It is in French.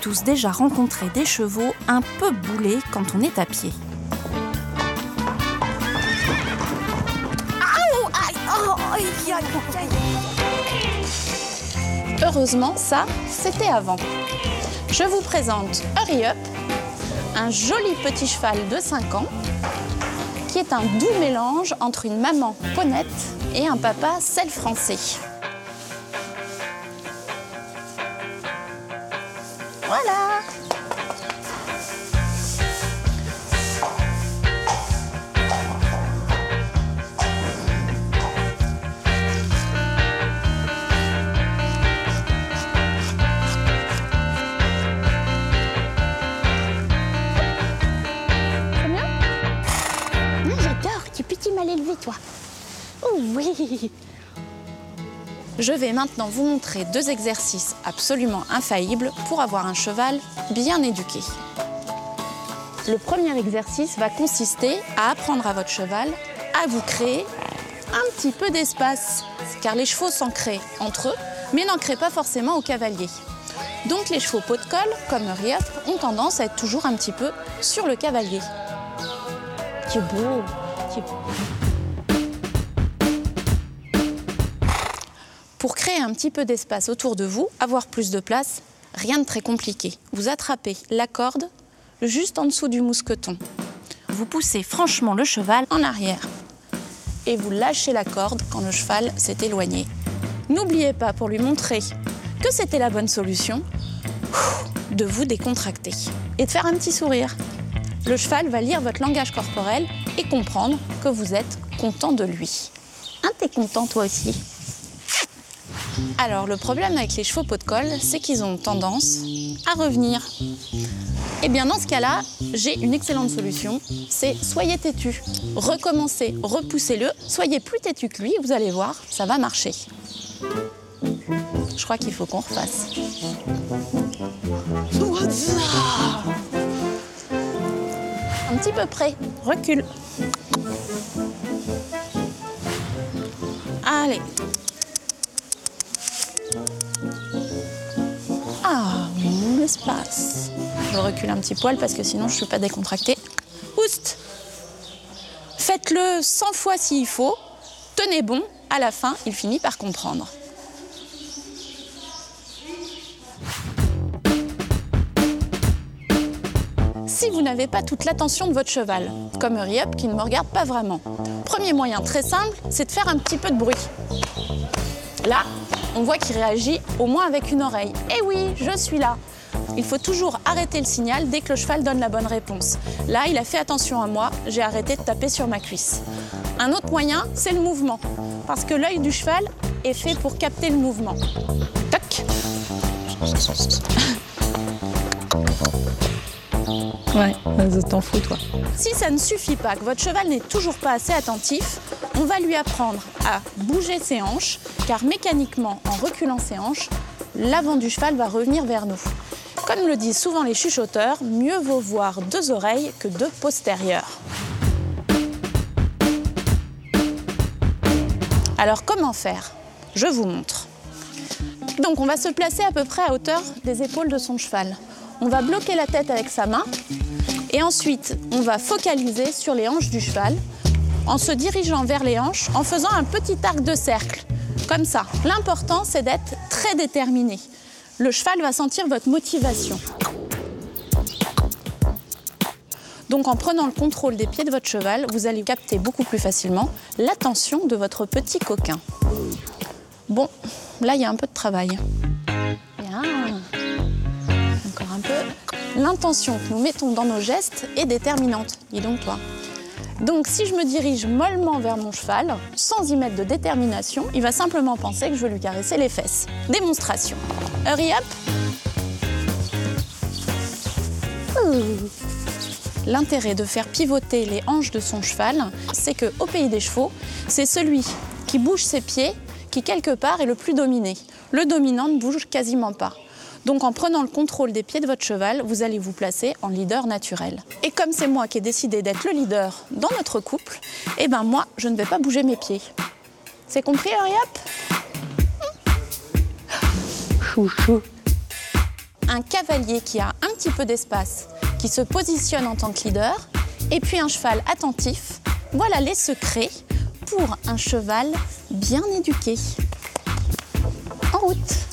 tous déjà rencontré des chevaux un peu boulés quand on est à pied. Heureusement, ça, c'était avant. Je vous présente Hurry Up, un joli petit cheval de 5 ans qui est un doux mélange entre une maman ponette et un papa selle français. Voilà. Élevé, toi. Oh oui. Je vais maintenant vous montrer 2 exercices absolument infaillibles pour avoir un cheval bien éduqué. Le premier exercice va consister à apprendre à votre cheval à vous créer un petit peu d'espace, car les chevaux s'en créent entre eux, mais n'en créent pas forcément au cavalier. Donc les chevaux pot de colle, comme Hurry Up, ont tendance à être toujours un petit peu sur le cavalier. C'est beau. Pour créer un petit peu d'espace autour de vous, avoir plus de place, rien de très compliqué. Vous attrapez la corde juste en dessous du mousqueton. Vous poussez franchement le cheval en arrière et vous lâchez la corde quand le cheval s'est éloigné. N'oubliez pas, pour lui montrer que c'était la bonne solution, de vous décontracter et de faire un petit sourire. Le cheval va lire votre langage corporel et comprendre que vous êtes content de lui. T'es content toi aussi? Alors, le problème avec les chevaux pot de colle, c'est qu'ils ont tendance à revenir. Eh bien, dans ce cas-là, j'ai une excellente solution, c'est soyez têtu. Recommencez, repoussez-le, soyez plus têtu que lui, vous allez voir, ça va marcher. Je crois qu'il faut qu'on refasse. Un petit peu près, recule. Allez. Ah, l'espace. Je recule un petit poil parce que sinon je ne suis pas décontractée. Oust. Faites-le 100 fois s'il faut. Tenez bon, à la fin, il finit par comprendre. Si vous n'avez pas toute l'attention de votre cheval, comme Hurry Up qui ne me regarde pas vraiment, premier moyen très simple, c'est de faire un petit peu de bruit. Là, on voit qu'il réagit au moins avec une oreille. Eh oui, je suis là. Il faut toujours arrêter le signal dès que le cheval donne la bonne réponse. Là, il a fait attention à moi, j'ai arrêté de taper sur ma cuisse. Un autre moyen, c'est le mouvement, parce que l'œil du cheval est fait pour capter le mouvement. Toc. Ouais, t'en fous, toi. Si ça ne suffit pas, que votre cheval n'est toujours pas assez attentif, on va lui apprendre à bouger ses hanches, car mécaniquement, en reculant ses hanches, l'avant du cheval va revenir vers nous. Comme le disent souvent les chuchoteurs, mieux vaut voir 2 oreilles que 2 postérieures. Alors comment faire? Je vous montre. Donc on va se placer à peu près à hauteur des épaules de son cheval. On va bloquer la tête avec sa main et ensuite on va focaliser sur les hanches du cheval en se dirigeant vers les hanches, en faisant un petit arc de cercle, comme ça. L'important, c'est d'être très déterminé. Le cheval va sentir votre motivation. Donc en prenant le contrôle des pieds de votre cheval, vous allez capter beaucoup plus facilement l'attention de votre petit coquin. Bon, là il y a un peu de travail. Bien. Encore un peu. L'intention que nous mettons dans nos gestes est déterminante. Dis donc toi. Donc si je me dirige mollement vers mon cheval, sans y mettre de détermination, il va simplement penser que je veux lui caresser les fesses. Démonstration. Hurry Up. L'intérêt de faire pivoter les hanches de son cheval, c'est qu'au pays des chevaux, c'est celui qui bouge ses pieds qui, quelque part, est le plus dominé. Le dominant ne bouge quasiment pas. Donc en prenant le contrôle des pieds de votre cheval, vous allez vous placer en leader naturel. Et comme c'est moi qui ai décidé d'être le leader dans notre couple, eh ben moi, je ne vais pas bouger mes pieds. C'est compris, Hurry Up ? Chouchou. un cavalier qui a un petit peu d'espace, qui se positionne en tant que leader, et puis un cheval attentif. Voilà les secrets pour un cheval bien éduqué. En route!